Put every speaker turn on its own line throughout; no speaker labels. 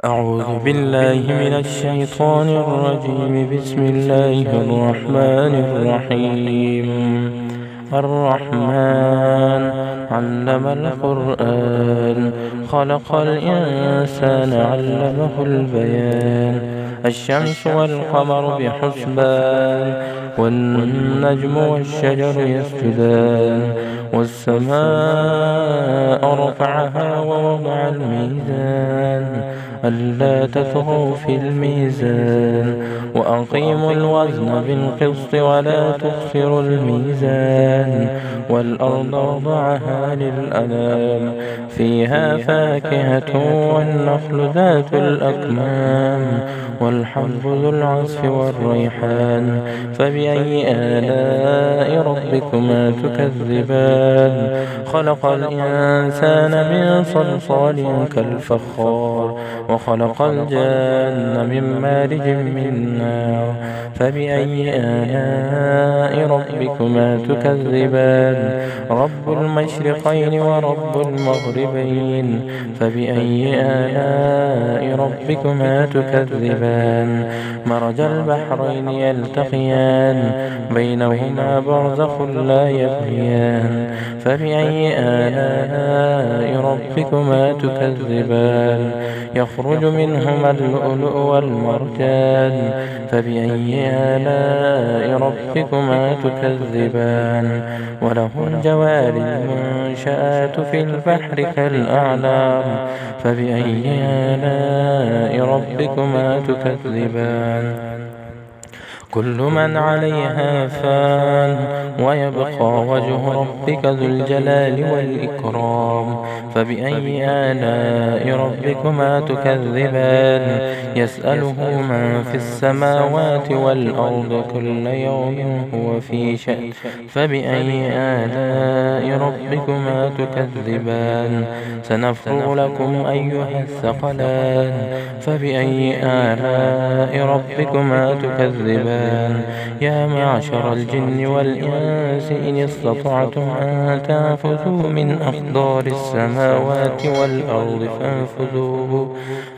أعوذ بالله من الشيطان الرجيم. بسم الله الرحمن الرحيم. الرحمن علم القرآن، خلق الإنسان علمه البيان. الشمس والقمر بحسبان، والنجم والشجر يسجدان. والسماء رفعها ووضع الميزان، ألا تطغوا في الميزان، وأقيموا الوزن بالقسط ولا تخسروا الميزان. والأرض وضعها للأنام، فيها فاكهة والنخل ذات الأكمام، والحب ذو العصف والريحان. فبأي آلاء ربكما تكذبان؟ خلق الإنسان من صلصال كالفخار، وخلق الجان من مارج من نار. فبأي آلاء ربكما تكذبان؟ رب المشرقين ورب المغربين. فبأي آلاء ربكما تكذبان؟ مرج البحرين يلتقيان، بينهما برزخ لا يبغيان. فبأي آلاء ربكما تكذبان؟ يخرج منهما اللؤلؤ والمرجان. فبأي آلاء ربكما تكذبان؟ وله الجوار المنشآت في البحر كالأعلام. فبأي آلاء ربكما تكذبان؟ كل من عليها فان، ويبقى وجه ربك ذو الجلال والإكرام. فبأي آلاء ربكما تكذبان؟ يسأله من في السماوات والأرض كل يوم هو في شأن. فبأي آلاء ربكما تكذبان؟ سنفرغ لكم أيها الثقلان. فبأي آلاء ربكما تكذبان؟ يا معشر الجن والإنس إن استطعتم أن تنفذوا من أقدار السماوات والأرض فانفذوا،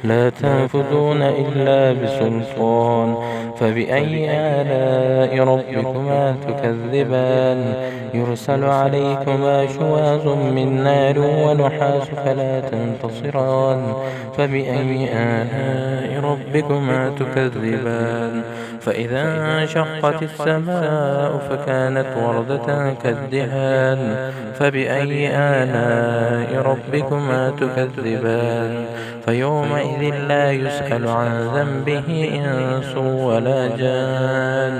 لا تنفذون إلا بسلطان. فبأي آلاء ربكما تكذبان؟ يرسل عليكما شواظ من نار ونحاس فلا تنتصران. فبأي آلاء ربكما تكذبان؟ فإذا انشقت السماء فكانت وردة كالدهان. فبأي آلاء ربكما تكذبان؟ فيومئذ لا يسأل عن ذنبه إنس ولا جان.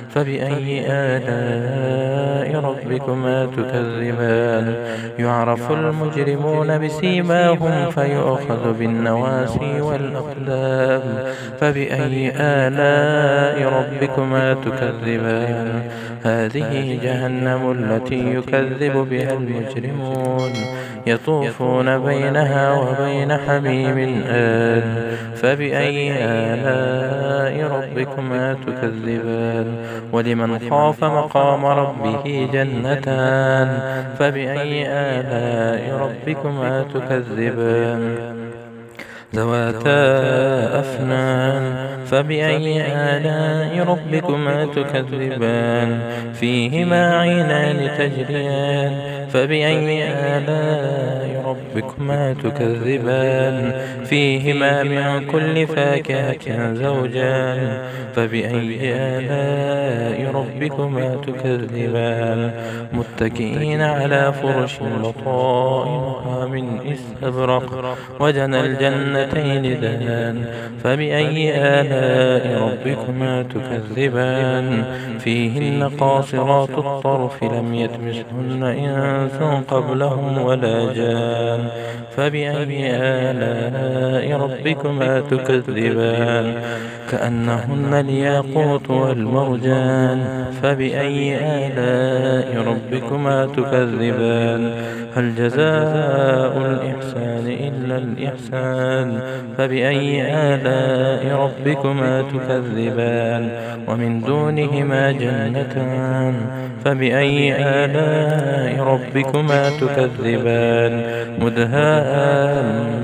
فبأي آلاء ربكما تكذبان؟ يعرف المجرمون بسيماهم فيؤخذ بالنواسي والأقدام. فبأي آلاء ربكما تكذبان؟ هذه جهنم التي يكذب بها المجرمون، يطوفون بينها وبين حميم آن. فبأي آلاء ربكما تكذبان؟ ولمن خاف مقام ربه جنتان. فبأي آلاء ربكما تكذبان؟ ذواتا أفنان. فبأي آلاء ربكما تكذبان؟ فيهما عينان تجريان. فبأي آلاء ربكما تكذبان؟ فيهما من كل فاكهة زوجان. فبأي آلاء ربكما تكذبان؟ متكئين على فرش بطائنها من استبرق، وجنى الجنتين دان. فبأي آلاء ربكما تكذبان؟ فيهن قاصرات الطرف لم يطمثهن إنس قبلهم ولا جان. فبأي آلاء ربكما تكذبان؟ كأنهن الياقوت والمرجان. فبأي آلاء ربكما تكذبان؟ هل جزاء الإحسان إلا الإحسان؟ فبأي آلاء ربكما تكذبان؟ ومن دونهما جنتان. فبأي آلاء ربكما تكذبان؟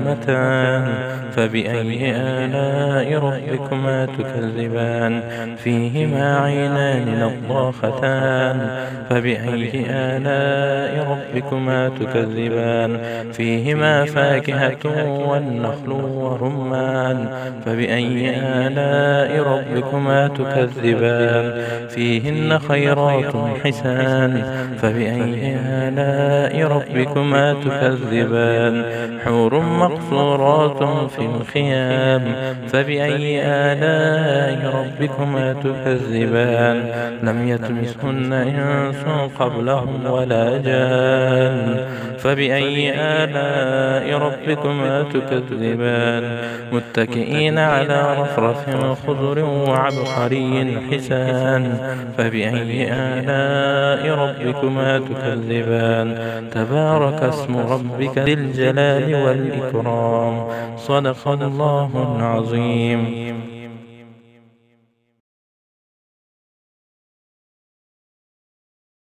مدهامتان. فبأي آلاء ربكما تكذبان فيهما عينان نضاختان فبأي آلاء ربكما تكذبان فيهما فاكهة والنخل والرمان فبأي آلاء ربكما تكذبان فيهن خيرات حسان فبأي آلاء ربكما تكذبان حور مقصورات في الخيام فبأي آلاء ربكما تكذبان لم يطمثهن إنس قبلهم ولا جان فبأي آلاء ربكما تكذبان متكئين على رفرف خضر وعبقري حسان فبأي آلاء ربكما تكذبان تبارك اسم ربك ذي الجلال والإكرام صدق الله العظيم.